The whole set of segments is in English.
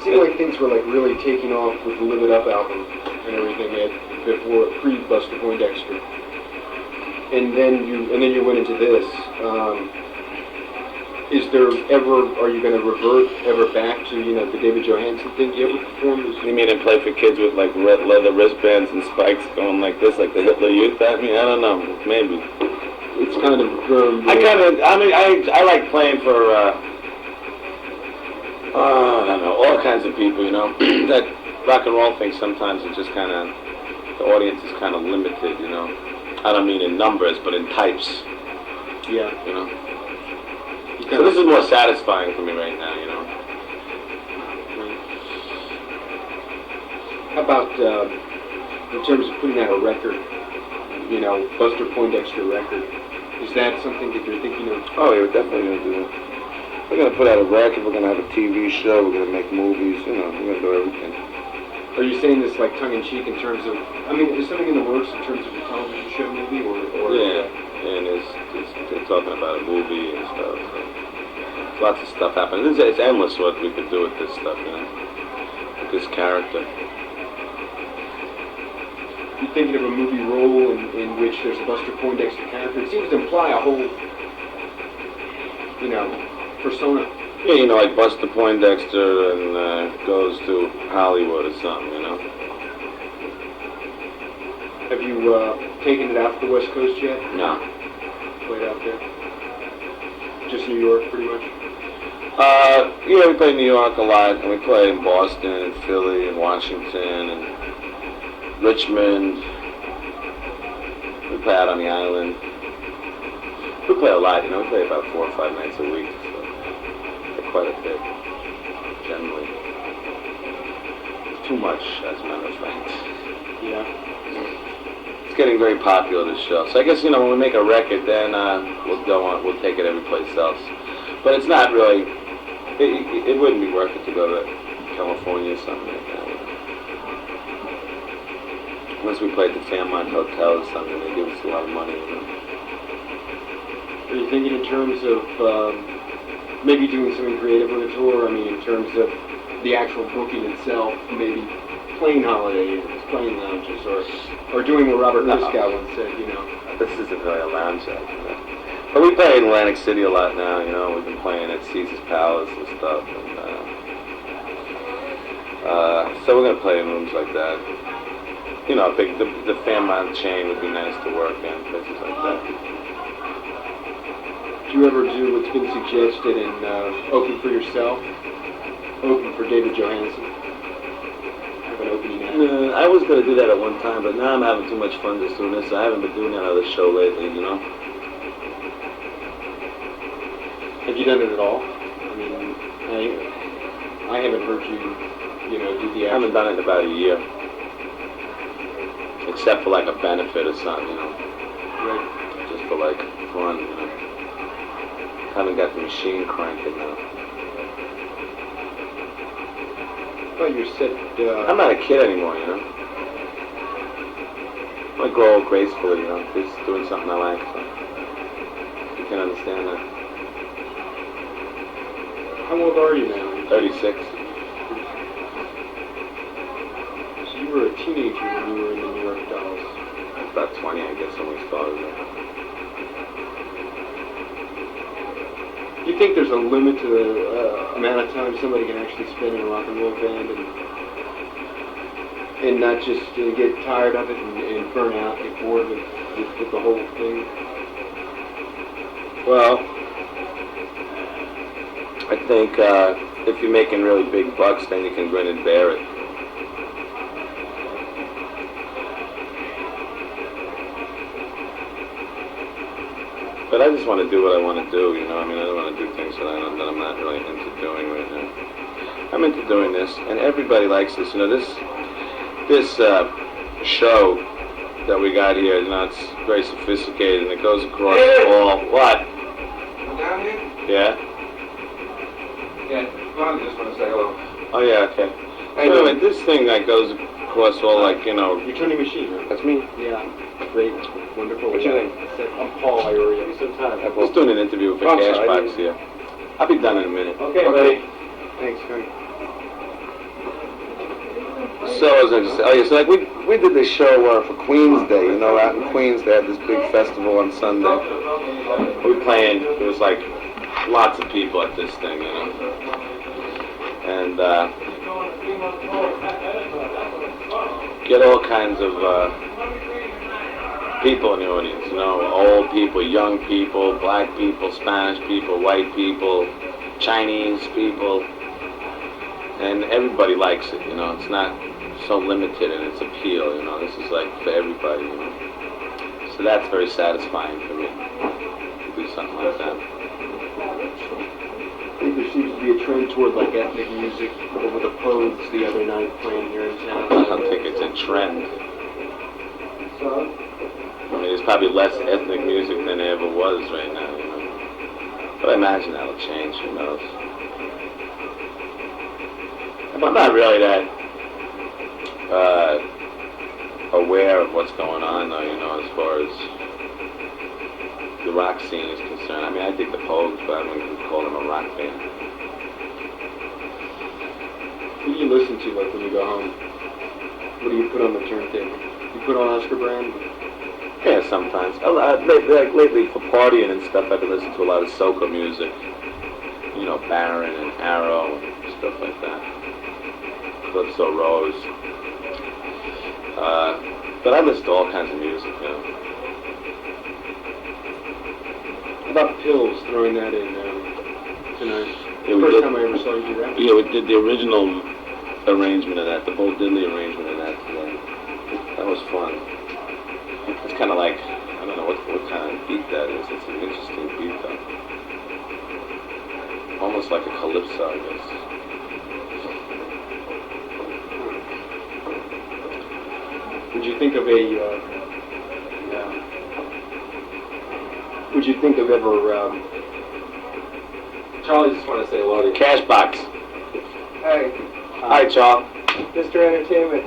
seemed like things were like really taking off with the Live It Up album and everything before pre-Buster Poindexter, and then you went into this. Are you going to revert ever back to the David Johansen thing? You ever performed this? You mean and play for kids with like red leather wristbands and spikes going like this, like the Hitler Youth? I mean, I don't know, maybe. It's kind of. I like playing for. I don't know, all kinds of people, that rock and roll thing sometimes is just kind of, the audience is kind of limited, I don't mean in numbers, but in types. Yeah. So this is more satisfying for me right now, How about, in terms of putting out a record, Buster Poindexter record, is that something that you're thinking of? Oh, yeah, we're definitely going to do that. We're going to put out a record, we're going to have a TV show, we're going to make movies, we're going to do everything. Are you saying this like tongue-in-cheek in terms of, is something in the works in terms of a television show maybe, or? Yeah, and they're talking about a movie and stuff. So lots of stuff happening. It's endless what we could do with this stuff, with this character. You're thinking of a movie role in which there's a Buster Poindexter character. It seems to imply a whole, persona. Yeah, like Buster Poindexter and goes to Hollywood or something, Have you taken it out to the West Coast yet? No. Played out there? Just New York, pretty much? Yeah, we play New York a lot, and we play in Boston and Philly and Washington and Richmond. We play out on the island. We play a lot, we play about 4 or 5 nights a week, so play quite a bit, generally. Too much, as a matter of fact. Yeah. It's getting very popular, this show. So I guess, when we make a record, then we'll go on, we'll take it every place else. But it's not really, it wouldn't be worth it to go to California or something like that. Once we played the Fairmont Hotel or something, they give us a lot of money. Are you thinking in terms of maybe doing something creative on the tour? In terms of the actual booking itself, maybe playing holidays, playing lounges, or doing what Robert Christgau once said, This isn't really a lounge act, But we play in Atlantic City a lot now, We've been playing at Caesar's Palace and stuff. And, so we're going to play in rooms like that. The Fairmont chain would be nice to work in, places like that. Do you ever do what's been suggested in Open for Yourself? Open for David Johansen? Have an opening act? I was going to do that at one time, but now I'm having too much fun just doing this. I haven't been doing that other show lately, Have you done it at all? I haven't heard you, do the act. I haven't done it in about a year. Except for like a benefit or something, Right. Just for like fun, Haven't got the machine cranking now. Well, you're set. I'm not a kid anymore, I grow old gracefully, Just doing something I like, so you can understand that. How old are you now? 36. So you were a teenager when you were in the New York Dolls. About 20, I guess, when we started it. Do you think there's a limit to the amount of time somebody can actually spend in a rock and roll band and not just get tired of it and burn out, get bored with the whole thing? Well, I think if you're making really big bucks, then you can grin and bear it. But I just want to do what I want to do, I don't want to do things that I'm not really into doing right now. I'm into doing this, and everybody likes this. This show that we got here, it's very sophisticated, and it goes across all. What? Down here? Yeah? Yeah, well, I just want to say hello. Oh, yeah, okay. So anyway, this thing that goes across all, You're turning machine, right? That's me. Yeah. Great. Wonderful. What's your name? I'm Paul Iorio. I'm just doing an interview for Cashbox here. I'll be done in a minute. Okay, buddy. Thanks, honey. So it was interesting. Oh yeah, so like we did this show for Queen's Day, you know, out in Queens they had this big festival on Sunday. We were playing, there was like lots of people at this thing, you know. And get all kinds of people in the audience, you know, old people, young people, black people, Spanish people, white people, Chinese people, and everybody likes it, you know. It's not so limited in its appeal, you know. This is like for everybody, you know. So that's very satisfying for me to do something like that. I think there seems to be a trend toward like ethnic music over the Pogues the other night playing here in town. I don't think it's a trend. I mean, there's probably less ethnic music than there ever was right now, you know. But I imagine that'll change, who knows. But I'm not really that aware of what's going on, though, you know, as far as the rock scene is concerned. I mean, I dig the Pogues, but I wouldn't call them a rock band. What do you listen to, like, when you go home? What do you put on the turntable? You put on Oscar Brand? Yeah, sometimes. Lately, for partying and stuff, I've been listening to a lot of soca music. You know, Baron and Arrow and stuff like that. Calypso Rose. But I listen to all kinds of music, you know. About Pills, throwing that in tonight. Yeah, First time I ever saw you do that. Yeah, we did the original arrangement of that, the Bo Diddley arrangement of that today. That was fun. It's kind of like, I don't know what kind of beat that is. It's an interesting beat, though. Almost like a calypso, I guess. Would you think of would you think of ever, Charlie, just want to say hello to you. Cashbox. Hey, Hi, Charles. Mr. Entertainment.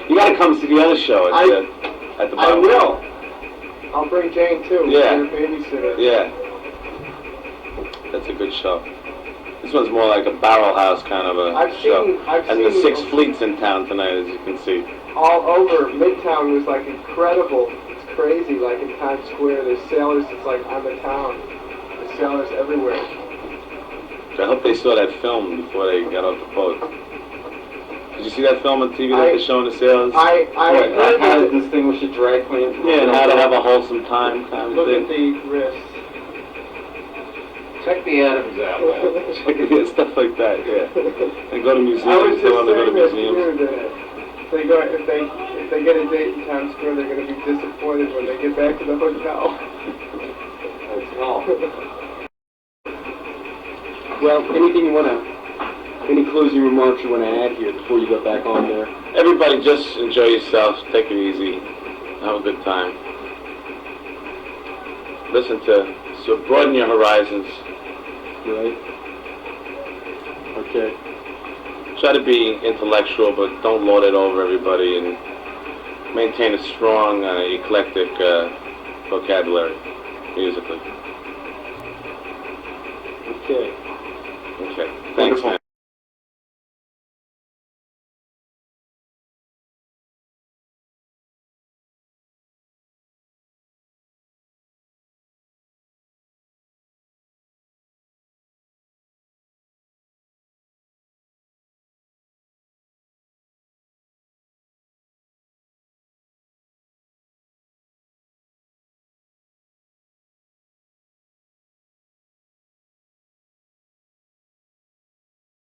You gotta come see the other show at the I bottom. will. I'll bring Jane too. Yeah. Your babysitter. Yeah. That's a good show. This one's more like a barrel house kind of a show. I've and seen the 6 Fleets in town tonight, as you can see. all over. Midtown was like incredible. It's crazy. Like in Times Square, there's sailors. It's like on the town. There's sailors everywhere. I hope they saw that film before they got off the boat. Did you see that film on TV that they're showing the sailors? I heard How to that. distinguish a drag queen from Yeah, and how to have a wholesome time kind of Look at thing. the wrist. Check the Adams out. Yeah, stuff like that, yeah. And go to I museums, was just tell them to go to saying that museums. here that if they get a date in Times Square, they're going to be disappointed when they get back to the hotel. Well, anything you want to, any closing remarks you want to add here before you go back on there? Everybody just enjoy yourself, take it easy, have a good time. Listen to, so broaden your horizons. Right? Okay. Try to be intellectual, but don't lord it over everybody, and maintain a strong, eclectic vocabulary, musically. Okay. Okay. Thanks, man.